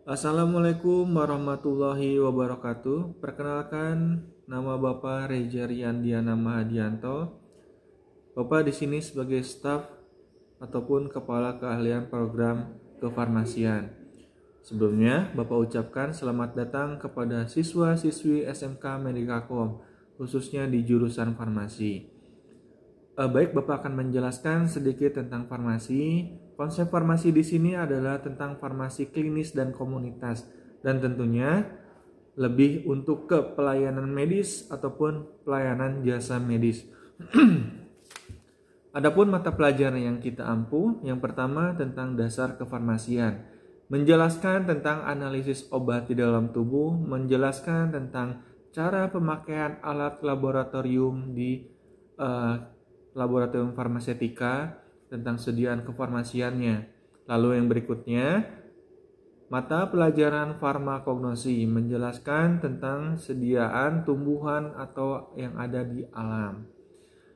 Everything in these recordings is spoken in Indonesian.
Assalamualaikum warahmatullahi wabarakatuh. Perkenalkan, nama Bapak Reza Riandiana Mahadianto. Bapak di sini sebagai staf ataupun kepala keahlian program kefarmasian. Sebelumnya, Bapak ucapkan selamat datang kepada siswa-siswi SMK Medikakom, khususnya di jurusan farmasi. Baik, Bapak akan menjelaskan sedikit tentang farmasi. Konsep farmasi di sini adalah tentang farmasi klinis dan komunitas, dan tentunya lebih untuk ke pelayanan medis ataupun pelayanan jasa medis. Adapun mata pelajaran yang kita ampu, yang pertama tentang dasar kefarmasian, menjelaskan tentang analisis obat di dalam tubuh, menjelaskan tentang cara pemakaian alat laboratorium di laboratorium farmasetika, tentang sediaan kefarmasiannya. Lalu yang berikutnya, mata pelajaran farmakognosi, menjelaskan tentang sediaan tumbuhan atau yang ada di alam.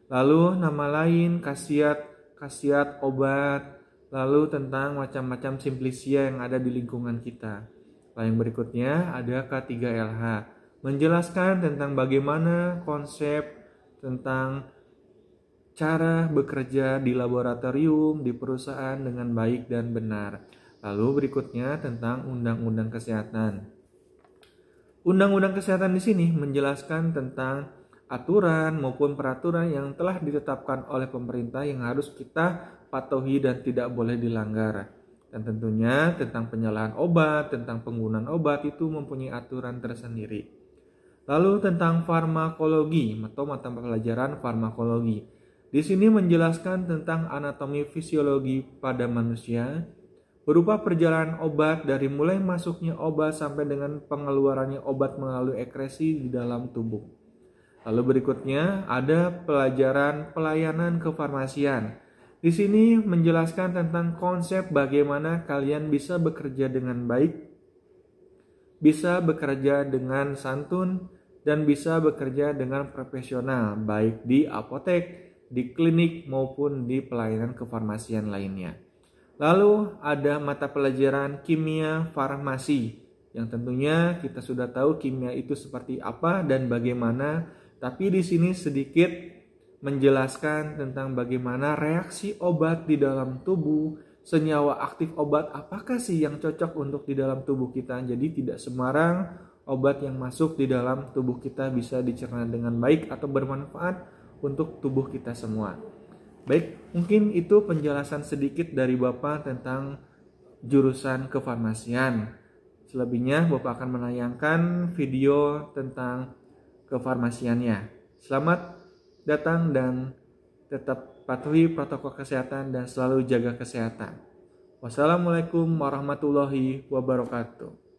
Lalu nama lain, khasiat obat, lalu tentang macam-macam simplisia yang ada di lingkungan kita. Lalu yang berikutnya ada K3LH, menjelaskan tentang bagaimana konsep tentang cara bekerja di laboratorium, di perusahaan dengan baik dan benar. Lalu berikutnya tentang undang-undang kesehatan. Undang-undang kesehatan di sini menjelaskan tentang aturan maupun peraturan yang telah ditetapkan oleh pemerintah yang harus kita patuhi dan tidak boleh dilanggar. Dan tentunya tentang penyalahan obat, tentang penggunaan obat itu mempunyai aturan tersendiri. Lalu tentang farmakologi atau mata pelajaran farmakologi. Di sini menjelaskan tentang anatomi fisiologi pada manusia, berupa perjalanan obat dari mulai masuknya obat sampai dengan pengeluarannya obat melalui ekresi di dalam tubuh. Lalu berikutnya ada pelajaran pelayanan kefarmasian. Di sini menjelaskan tentang konsep bagaimana kalian bisa bekerja dengan baik, bisa bekerja dengan santun, dan bisa bekerja dengan profesional, baik di apotek, di klinik maupun di pelayanan kefarmasian lainnya. Lalu ada mata pelajaran kimia farmasi, yang tentunya kita sudah tahu kimia itu seperti apa dan bagaimana, tapi di sini sedikit menjelaskan tentang bagaimana reaksi obat di dalam tubuh, senyawa aktif obat apakah sih yang cocok untuk di dalam tubuh kita. Jadi tidak sembarang obat yang masuk di dalam tubuh kita bisa dicerna dengan baik atau bermanfaat untuk tubuh kita semua. Baik, mungkin itu penjelasan sedikit dari Bapak tentang jurusan kefarmasian. Selebihnya Bapak akan menayangkan video tentang kefarmasiannya. Selamat datang dan tetap patuhi protokol kesehatan dan selalu jaga kesehatan. Wassalamualaikum warahmatullahi wabarakatuh.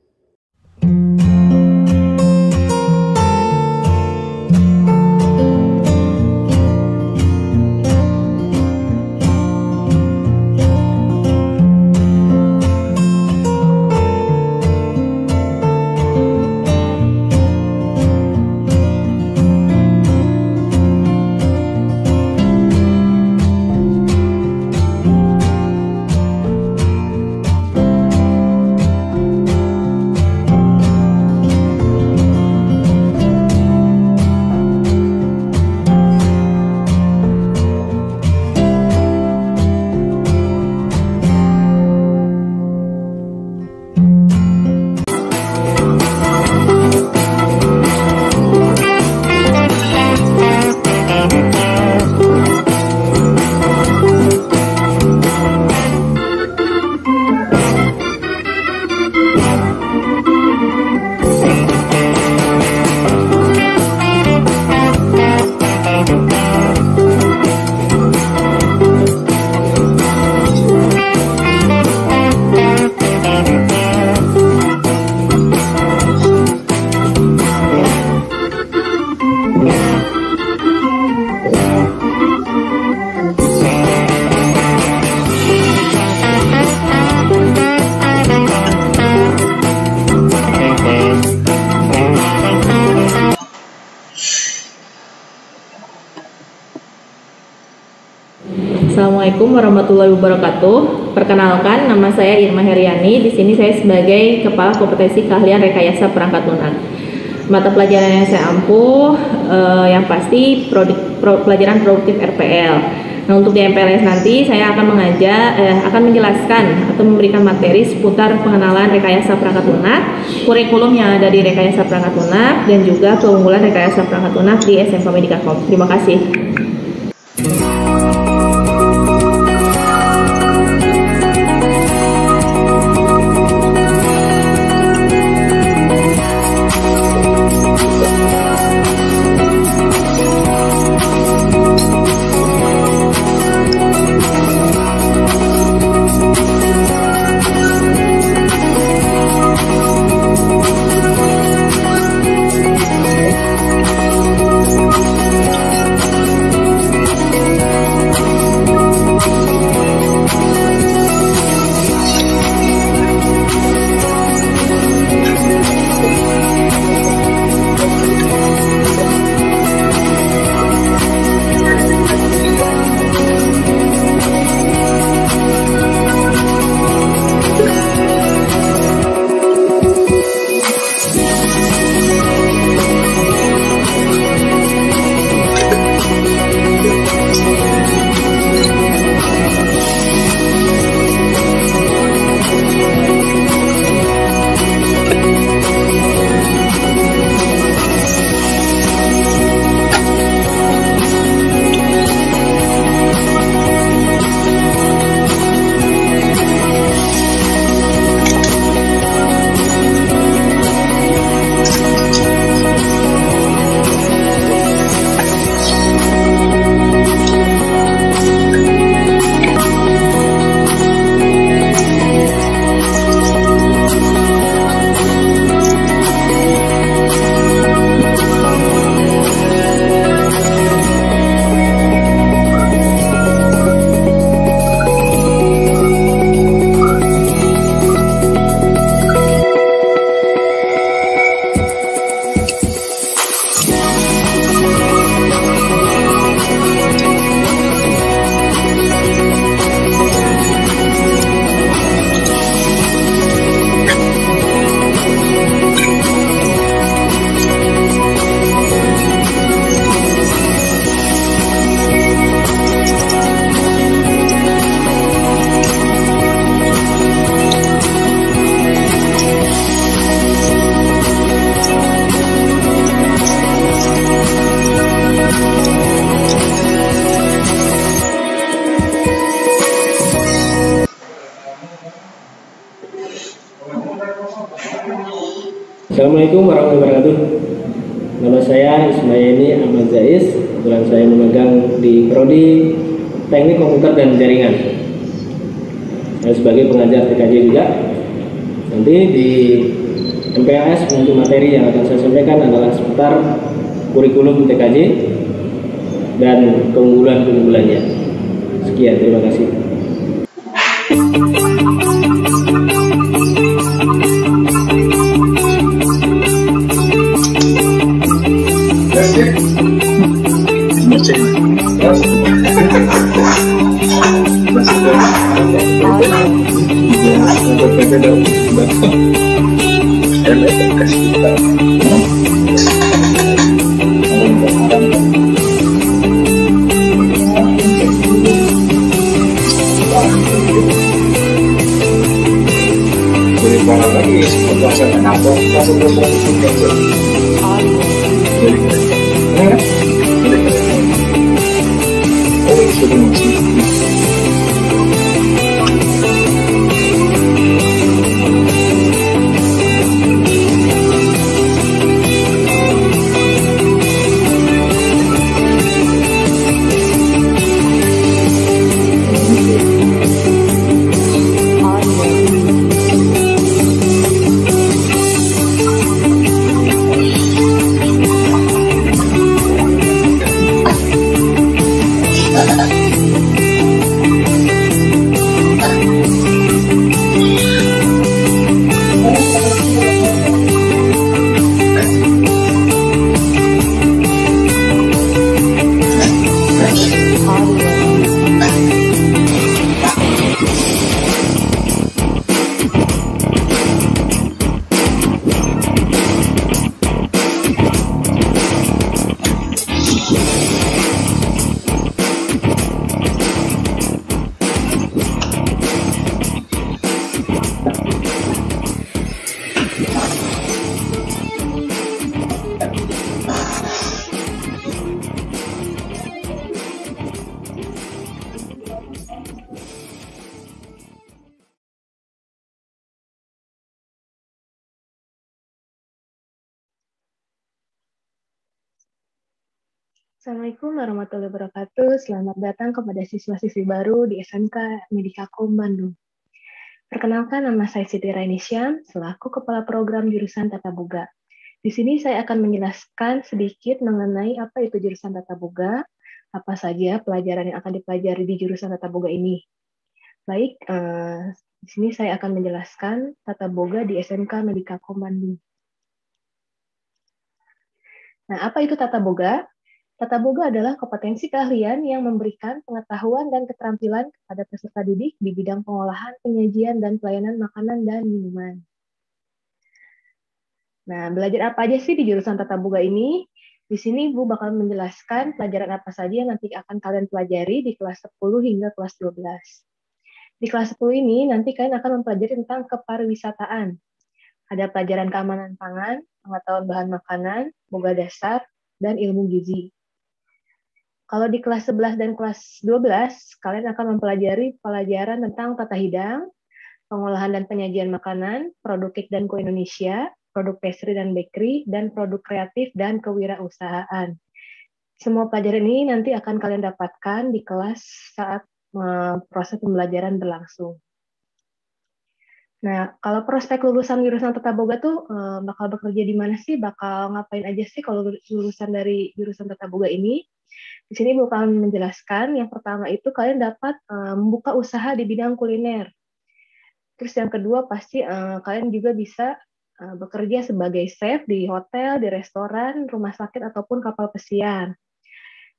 Assalamualaikum warahmatullahi wabarakatuh. Perkenalkan, nama saya Irma Heriani. Di sini saya sebagai Kepala Kompetensi Keahlian Rekayasa Perangkat Lunak. Mata pelajaran yang saya ampuh, yang pasti pelajaran produktif RPL. Nah, untuk di MPLS nanti saya akan menjelaskan atau memberikan materi seputar pengenalan rekayasa perangkat lunak, kurikulum yang ada di rekayasa perangkat lunak, dan juga keunggulan rekayasa perangkat lunak di SMK Medikakom. Terima kasih. Assalamualaikum warahmatullahi wabarakatuh. Nama saya Ismaili Ahmad Zais. Kebetulan saya memegang di Prodi Teknik Komputer dan Jaringan. Saya sebagai pengajar TKJ juga. Nanti di MPLS untuk materi yang akan saya sampaikan adalah seputar kurikulum TKJ dan keunggulan-keunggulannya. Sekian, terima kasih. Assalamualaikum warahmatullahi wabarakatuh. Selamat datang kepada siswa-siswi baru di SMK Medikakom Bandung. Perkenalkan, nama saya Siti Rainisya, selaku Kepala Program Jurusan Tata Boga. Di sini saya akan menjelaskan sedikit mengenai apa itu jurusan Tata Boga, apa saja pelajaran yang akan dipelajari di jurusan Tata Boga ini. Baik, di sini saya akan menjelaskan Tata Boga di SMK Medikakom Bandung. Nah, apa itu Tata Boga? Tata Boga adalah kompetensi keahlian yang memberikan pengetahuan dan keterampilan kepada peserta didik di bidang pengolahan, penyajian, dan pelayanan makanan dan minuman. Nah, belajar apa aja sih di jurusan Tata Boga ini? Di sini Ibu bakal menjelaskan pelajaran apa saja yang nanti akan kalian pelajari di kelas 10 hingga kelas 12. Di kelas 10 ini nanti kalian akan mempelajari tentang kepariwisataan. Ada pelajaran keamanan pangan, pengetahuan bahan makanan, boga dasar, dan ilmu gizi. Kalau di kelas 11 dan kelas 12, kalian akan mempelajari pelajaran tentang tata hidang, pengolahan dan penyajian makanan, produk cake dan kue Indonesia, produk pastry dan bakery, dan produk kreatif dan kewirausahaan. Semua pelajaran ini nanti akan kalian dapatkan di kelas saat proses pembelajaran berlangsung. Nah, kalau prospek lulusan jurusan Tata Boga tuh bakal bekerja di mana sih? Bakal ngapain aja sih kalau lulusan dari jurusan Tata Boga ini? Di sini bakal menjelaskan, yang pertama itu kalian dapat membuka usaha di bidang kuliner. Terus yang kedua pasti kalian juga bisa bekerja sebagai chef di hotel, di restoran, rumah sakit, ataupun kapal pesiar.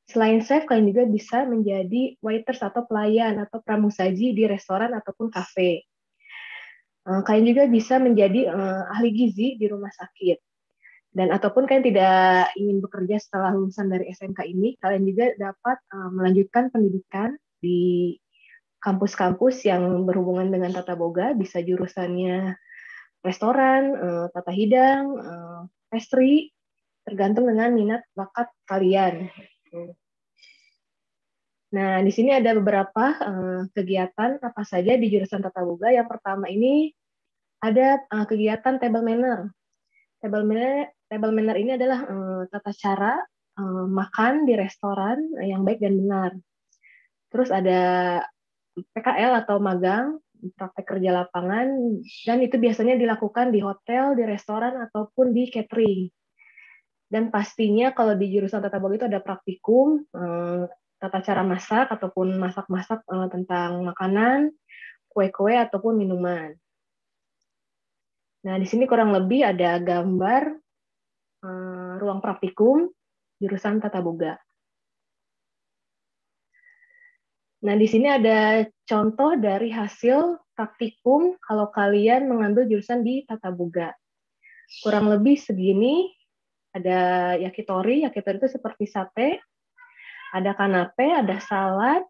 Selain chef, kalian juga bisa menjadi waiters atau pelayan atau pramusaji di restoran ataupun kafe. Kalian juga bisa menjadi ahli gizi di rumah sakit. Dan ataupun kalian tidak ingin bekerja setelah lulusan dari SMK ini, kalian juga dapat melanjutkan pendidikan di kampus-kampus yang berhubungan dengan Tata Boga, bisa jurusannya restoran, tata hidang, pastry, tergantung dengan minat bakat kalian. Nah, di sini ada beberapa kegiatan apa saja di jurusan Tata Boga. Yang pertama ini ada kegiatan table manner. Table manner ini adalah tata cara makan di restoran yang baik dan benar. Terus ada PKL atau magang, praktek kerja lapangan, dan itu biasanya dilakukan di hotel, di restoran, ataupun di catering. Dan pastinya kalau di jurusan Tata Boga itu ada praktikum, tata cara masak, ataupun masak-masak tentang makanan, kue-kue, ataupun minuman. Nah, di sini kurang lebih ada gambar ruang praktikum jurusan Tata Boga. Nah, di sini ada contoh dari hasil praktikum kalau kalian mengambil jurusan di Tata Boga. Kurang lebih segini, ada yakitori itu seperti sate, ada kanape, ada salad,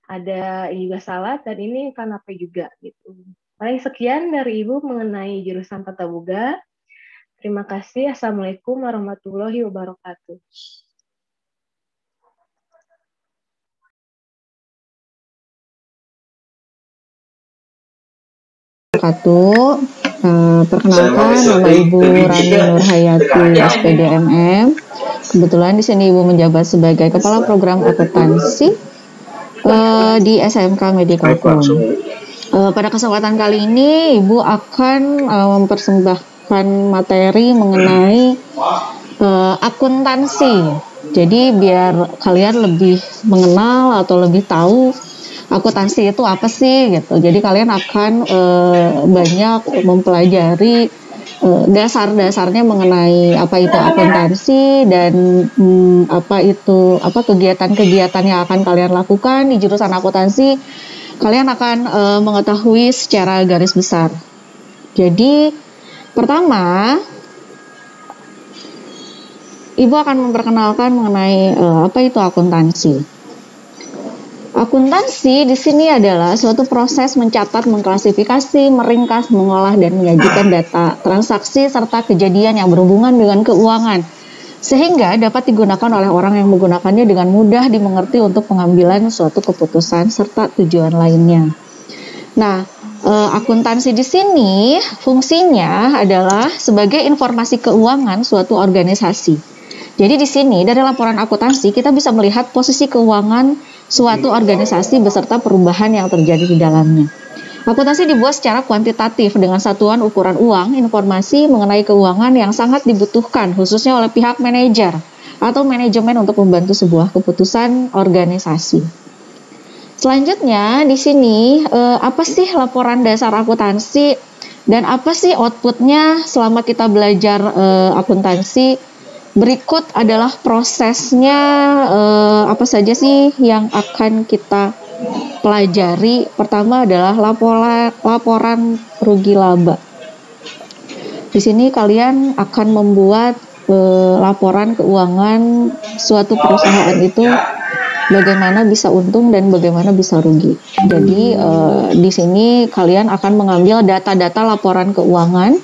ada juga salad, dan ini kanape juga gitu. Paling sekian dari Ibu mengenai jurusan Tata Boga. Terima kasih. Assalamualaikum warahmatullahi wabarakatuh. Perkenalkan, nama Ibu Rani Nurhayati, SPDMM. Kebetulan di sini Ibu menjabat sebagai Kepala Program Akuntansi di SMK Medikakom. Pada kesempatan kali ini, Ibu akan mempersembahkan materi mengenai akuntansi. Jadi biar kalian lebih mengenal atau lebih tahu akuntansi itu apa sih gitu. Jadi kalian akan banyak mempelajari dasar-dasarnya mengenai apa itu akuntansi dan apa kegiatan-kegiatan yang akan kalian lakukan di jurusan akuntansi. Kalian akan mengetahui secara garis besar. Jadi pertama, Ibu akan memperkenalkan mengenai apa itu akuntansi. Akuntansi di sini adalah suatu proses mencatat, mengklasifikasi, meringkas, mengolah, dan menyajikan data, transaksi, serta kejadian yang berhubungan dengan keuangan, sehingga dapat digunakan oleh orang yang menggunakannya dengan mudah dimengerti untuk pengambilan suatu keputusan serta tujuan lainnya. Nah, akuntansi di sini fungsinya adalah sebagai informasi keuangan suatu organisasi. Jadi di sini dari laporan akuntansi kita bisa melihat posisi keuangan suatu organisasi beserta perubahan yang terjadi di dalamnya. Akuntansi dibuat secara kuantitatif dengan satuan ukuran uang, informasi mengenai keuangan yang sangat dibutuhkan khususnya oleh pihak manajer atau manajemen untuk membantu sebuah keputusan organisasi. Selanjutnya di sini apa sih laporan dasar akuntansi dan apa sih outputnya selama kita belajar akuntansi? Berikut adalah prosesnya apa saja sih yang akan kita pelajari. Pertama adalah laporan rugi laba. Di sini kalian akan membuat laporan keuangan suatu perusahaan itu bagaimana bisa untung dan bagaimana bisa rugi. Jadi di sini kalian akan mengambil data-data laporan keuangan.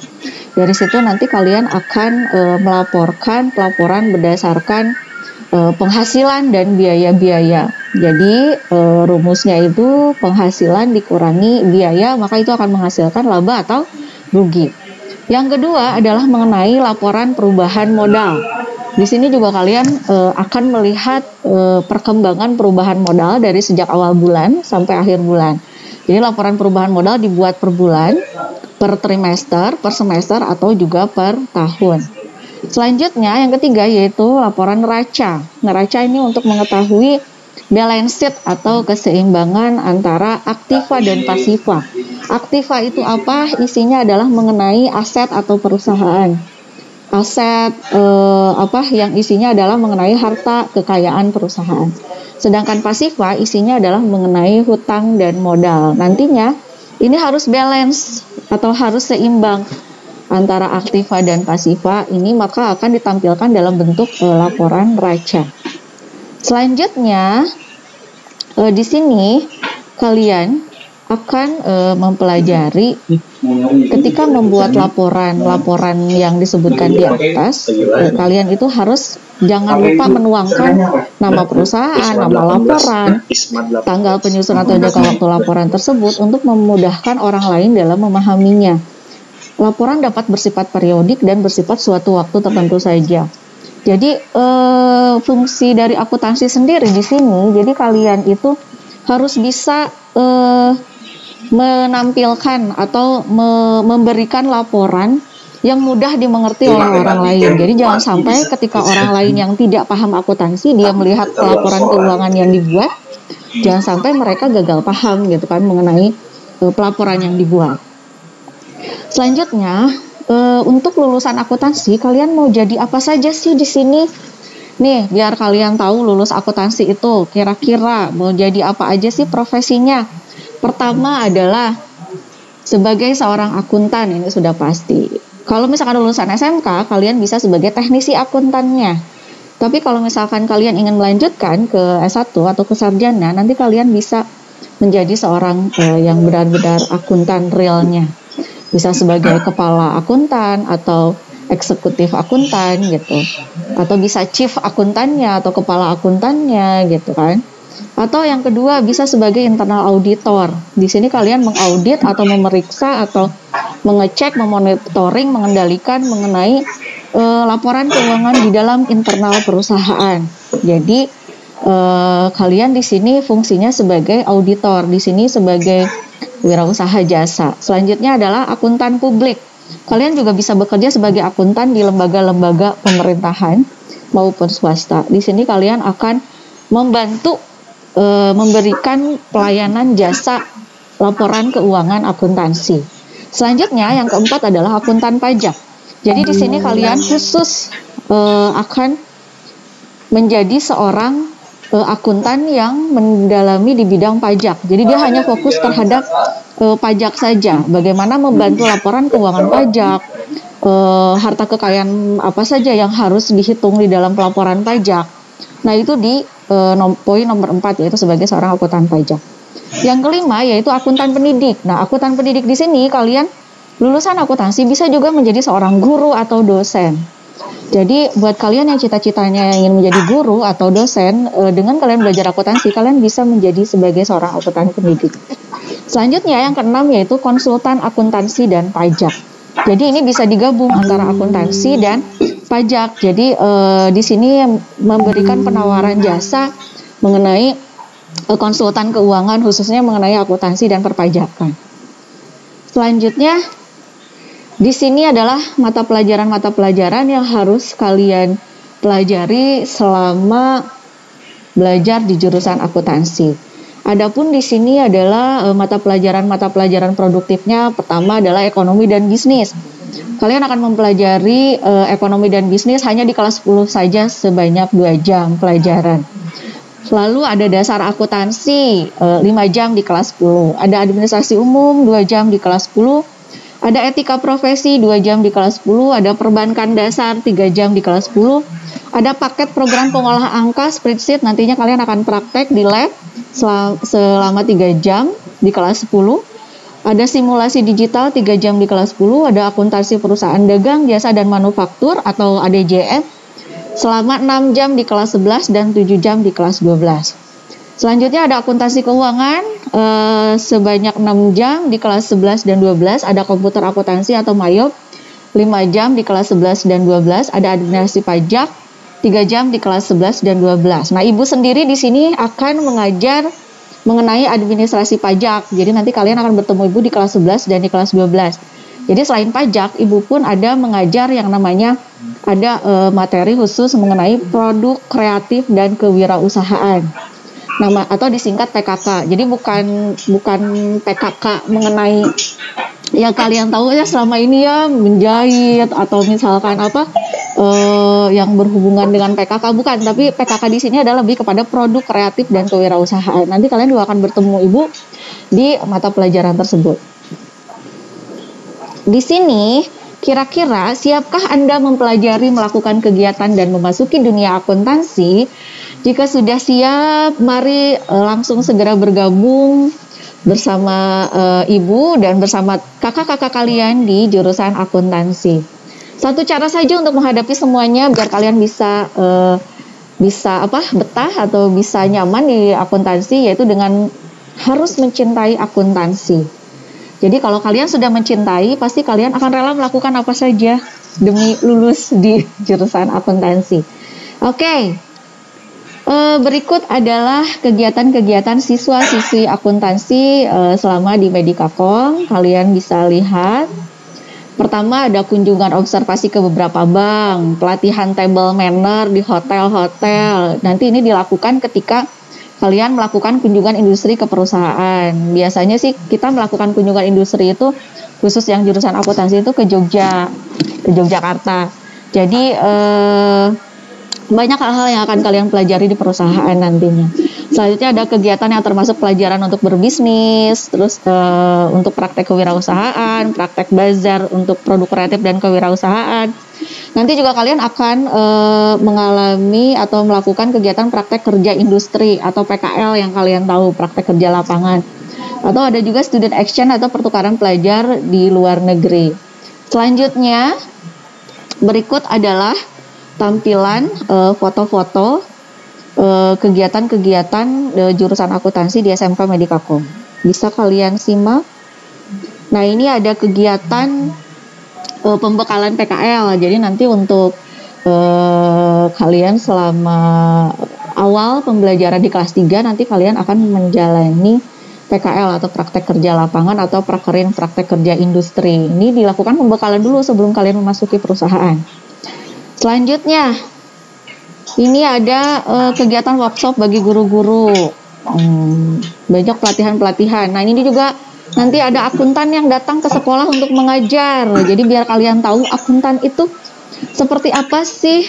Dari situ nanti kalian akan melaporkan pelaporan berdasarkan penghasilan dan biaya-biaya. Jadi rumusnya itu penghasilan dikurangi biaya, maka itu akan menghasilkan laba atau rugi. Yang kedua adalah mengenai laporan perubahan modal. Di sini juga kalian akan melihat perkembangan perubahan modal dari sejak awal bulan sampai akhir bulan. Jadi laporan perubahan modal dibuat per bulan, per trimester, per semester, atau juga per tahun. Selanjutnya yang ketiga yaitu laporan neraca. Neraca ini untuk mengetahui balance sheet atau keseimbangan antara aktiva dan pasiva. Aktiva itu apa? Isinya adalah mengenai aset atau perusahaan. Aset yang isinya adalah mengenai harta kekayaan perusahaan. Sedangkan pasiva isinya adalah mengenai hutang dan modal. Nantinya ini harus balance atau harus seimbang antara aktiva dan pasiva ini, maka akan ditampilkan dalam bentuk laporan neraca. Selanjutnya di sini kalian akan mempelajari ketika membuat laporan yang disebutkan di atas, kalian itu harus jangan lupa menuangkan nama perusahaan, nama laporan, tanggal penyusunan atau jangka waktu laporan tersebut untuk memudahkan orang lain dalam memahaminya. Laporan dapat bersifat periodik dan bersifat suatu waktu tertentu saja. Jadi fungsi dari akuntansi sendiri di sini, jadi kalian itu harus bisa menampilkan atau memberikan laporan yang mudah dimengerti oleh orang lain. Jadi jangan sampai ketika orang lain yang tidak paham akuntansi dia melihat laporan keuangan yang dibuat, jangan sampai mereka gagal paham gitu kan mengenai pelaporan yang dibuat. Selanjutnya untuk lulusan akuntansi kalian mau jadi apa saja sih di sini? Nih, biar kalian tahu lulus akuntansi itu kira-kira mau jadi apa aja sih profesinya. Pertama adalah sebagai seorang akuntan, ini sudah pasti. Kalau misalkan lulusan SMK, kalian bisa sebagai teknisi akuntannya. Tapi kalau misalkan kalian ingin melanjutkan ke S1 atau ke sarjana, nanti kalian bisa menjadi seorang yang benar-benar akuntan realnya. Bisa sebagai kepala akuntan atau eksekutif akuntan gitu. Atau bisa chief akuntannya atau kepala akuntannya gitu kan. Atau yang kedua bisa sebagai internal auditor. Di sini kalian mengaudit atau memeriksa atau mengecek, memonitoring, mengendalikan mengenai laporan keuangan di dalam internal perusahaan. Jadi kalian di sini fungsinya sebagai auditor, di sini sebagai wirausaha jasa. Selanjutnya adalah akuntan publik. Kalian juga bisa bekerja sebagai akuntan di lembaga-lembaga pemerintahan maupun swasta. Di sini kalian akan membantu memberikan pelayanan jasa laporan keuangan akuntansi. Selanjutnya yang keempat adalah akuntan pajak. Jadi di sini kalian khusus akan menjadi seorang akuntan yang mendalami di bidang pajak. Jadi dia hanya fokus terhadap pajak saja. Bagaimana membantu laporan keuangan pajak, harta kekayaan apa saja yang harus dihitung di dalam pelaporan pajak. Nah itu di poin nomor 4 yaitu sebagai seorang akuntan pajak. Yang kelima yaitu akuntan pendidik. Nah akuntan pendidik di sini kalian lulusan akuntansi bisa juga menjadi seorang guru atau dosen. Jadi buat kalian yang cita-citanya ingin menjadi guru atau dosen, dengan kalian belajar akuntansi kalian bisa menjadi sebagai seorang akuntan pendidik. Selanjutnya yang keenam yaitu konsultan akuntansi dan pajak. Jadi ini bisa digabung antara akuntansi dan pajak. Jadi di sini memberikan penawaran jasa mengenai konsultan keuangan, khususnya mengenai akuntansi dan perpajakan. Selanjutnya di sini adalah mata pelajaran yang harus kalian pelajari selama belajar di jurusan akuntansi. Adapun di sini adalah mata pelajaran produktifnya. Pertama adalah ekonomi dan bisnis. Kalian akan mempelajari ekonomi dan bisnis hanya di kelas 10 saja sebanyak 2 jam pelajaran. Lalu ada dasar akuntansi 5 jam di kelas 10. Ada administrasi umum 2 jam di kelas 10. Ada etika profesi 2 jam di kelas 10. Ada perbankan dasar 3 jam di kelas 10. Ada paket program pengolah angka spreadsheet, nantinya kalian akan praktek di lab selama 3 jam di kelas 10. Ada simulasi digital 3 jam di kelas 10, ada akuntansi perusahaan dagang, jasa dan manufaktur atau ADJM selama 6 jam di kelas 11 dan 7 jam di kelas 12. Selanjutnya ada akuntansi keuangan sebanyak 6 jam di kelas 11 dan 12, ada komputer akuntansi atau MAYOB 5 jam di kelas 11 dan 12, ada administrasi pajak 3 jam di kelas 11 dan 12. Nah, Ibu sendiri di sini akan mengajar mengenai administrasi pajak. Jadi nanti kalian akan bertemu Ibu di kelas 11 dan di kelas 12. Jadi selain pajak, Ibu pun ada mengajar yang namanya ada materi khusus mengenai produk kreatif dan kewirausahaan. Nama atau disingkat PKK. Jadi bukan PKK mengenai yang kalian tahu ya selama ini ya menjahit atau misalkan yang berhubungan dengan PKK, bukan, tapi PKK di sini adalah lebih kepada produk kreatif dan kewirausahaan. Nanti kalian juga akan bertemu Ibu di mata pelajaran tersebut. Di sini kira-kira siapkah Anda mempelajari melakukan kegiatan dan memasuki dunia akuntansi? Jika sudah siap, mari langsung segera bergabung bersama Ibu dan bersama kakak-kakak kalian di jurusan akuntansi. Satu cara saja untuk menghadapi semuanya biar kalian bisa betah atau bisa nyaman di akuntansi, yaitu dengan harus mencintai akuntansi. Jadi kalau kalian sudah mencintai, pasti kalian akan rela melakukan apa saja demi lulus di jurusan akuntansi. Oke. Berikut adalah kegiatan-kegiatan siswa-siswi akuntansi selama di Medikacom. Kalian bisa lihat. Pertama ada kunjungan observasi ke beberapa bank, pelatihan table manner di hotel-hotel. Nanti ini dilakukan ketika kalian melakukan kunjungan industri ke perusahaan. Biasanya sih kita melakukan kunjungan industri itu khusus yang jurusan akuntansi itu ke Yogyakarta. Jadi banyak hal-hal yang akan kalian pelajari di perusahaan nantinya. Selanjutnya ada kegiatan yang termasuk pelajaran untuk berbisnis, terus untuk praktek kewirausahaan, praktek bazar untuk produk kreatif dan kewirausahaan. Nanti juga kalian akan mengalami atau melakukan kegiatan praktek kerja industri atau PKL yang kalian tahu, praktek kerja lapangan. Atau ada juga student action atau pertukaran pelajar di luar negeri. Selanjutnya berikut adalah tampilan foto-foto kegiatan-kegiatan jurusan akuntansi di SMK Medikacom. Bisa kalian simak. Nah, ini ada kegiatan pembekalan PKL. Jadi nanti untuk kalian selama awal pembelajaran di kelas 3 nanti kalian akan menjalani PKL atau praktek kerja lapangan atau prakerin praktek kerja industri. Ini dilakukan pembekalan dulu sebelum kalian memasuki perusahaan. Selanjutnya, ini ada kegiatan workshop bagi guru-guru. Banyak pelatihan-pelatihan. Nah, ini juga nanti ada akuntan yang datang ke sekolah untuk mengajar. Jadi biar kalian tahu akuntan itu seperti apa sih,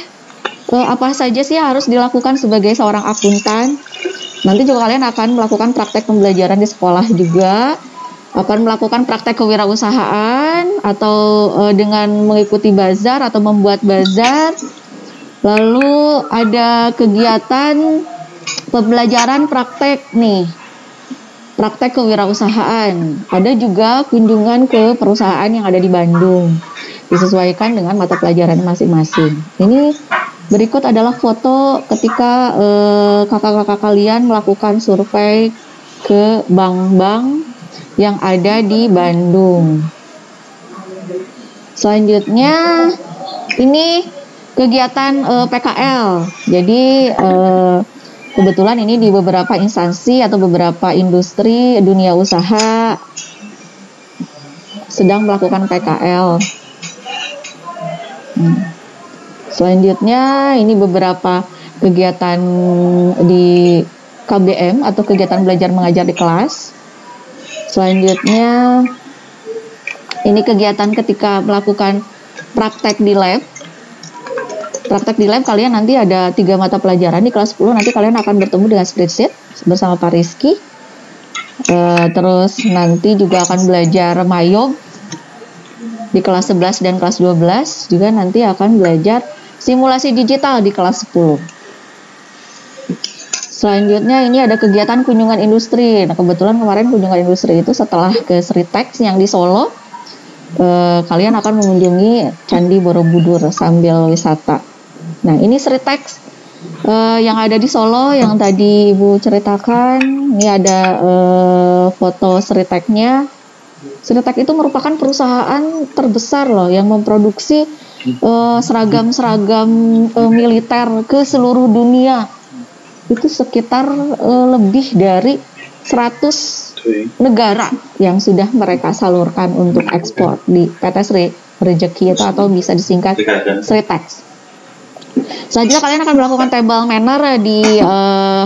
apa saja sih yang harus dilakukan sebagai seorang akuntan. Nanti juga kalian akan melakukan praktek pembelajaran di sekolah juga. Akan melakukan praktek kewirausahaan atau dengan mengikuti bazar atau membuat bazar. Lalu ada kegiatan pembelajaran praktek nih, praktek kewirausahaan. Ada juga kunjungan ke perusahaan yang ada di Bandung, disesuaikan dengan mata pelajaran masing-masing. Ini berikut adalah foto ketika kakak-kakak kalian melakukan survei ke bank-bank yang ada di Bandung. Selanjutnya ini kegiatan PKL. Jadi kebetulan ini di beberapa instansi atau beberapa industri dunia usaha sedang melakukan PKL. Selanjutnya ini beberapa kegiatan di KBM atau kegiatan belajar mengajar di kelas. Selanjutnya ini kegiatan ketika melakukan praktek di lab. Praktek di lab kalian nanti ada 3 mata pelajaran. Di kelas 10 nanti kalian akan bertemu dengan spreadsheet bersama Pak Rizky. Terus nanti juga akan belajar Mayob di kelas 11 dan kelas 12. Juga nanti akan belajar simulasi digital di kelas 10. Selanjutnya ini ada kegiatan kunjungan industri. Nah, kebetulan kemarin kunjungan industri itu setelah ke Sritex yang di Solo, kalian akan mengunjungi Candi Borobudur sambil wisata. Nah, ini Sritex yang ada di Solo yang tadi Ibu ceritakan. Ini ada foto Sritexnya. Sritex itu merupakan perusahaan terbesar loh yang memproduksi seragam-seragam militer ke seluruh dunia. Itu sekitar lebih dari 100 negara yang sudah mereka salurkan untuk ekspor di PT Sri Rezeki itu, atau bisa disingkat Sritex. Selanjutnya kalian akan melakukan table manner di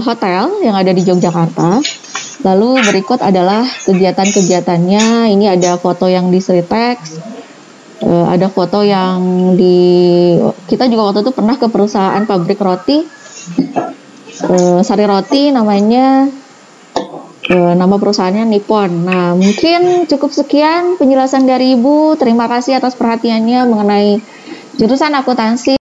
hotel yang ada di Yogyakarta. Lalu berikut adalah kegiatan-kegiatannya. Ini ada foto yang di Sritex, ada foto yang di, kita juga waktu itu pernah ke perusahaan pabrik roti, Sari Roti namanya, nama perusahaannya Nippon. Nah, mungkin cukup sekian penjelasan dari Ibu. Terima kasih atas perhatiannya mengenai jurusan akuntansi.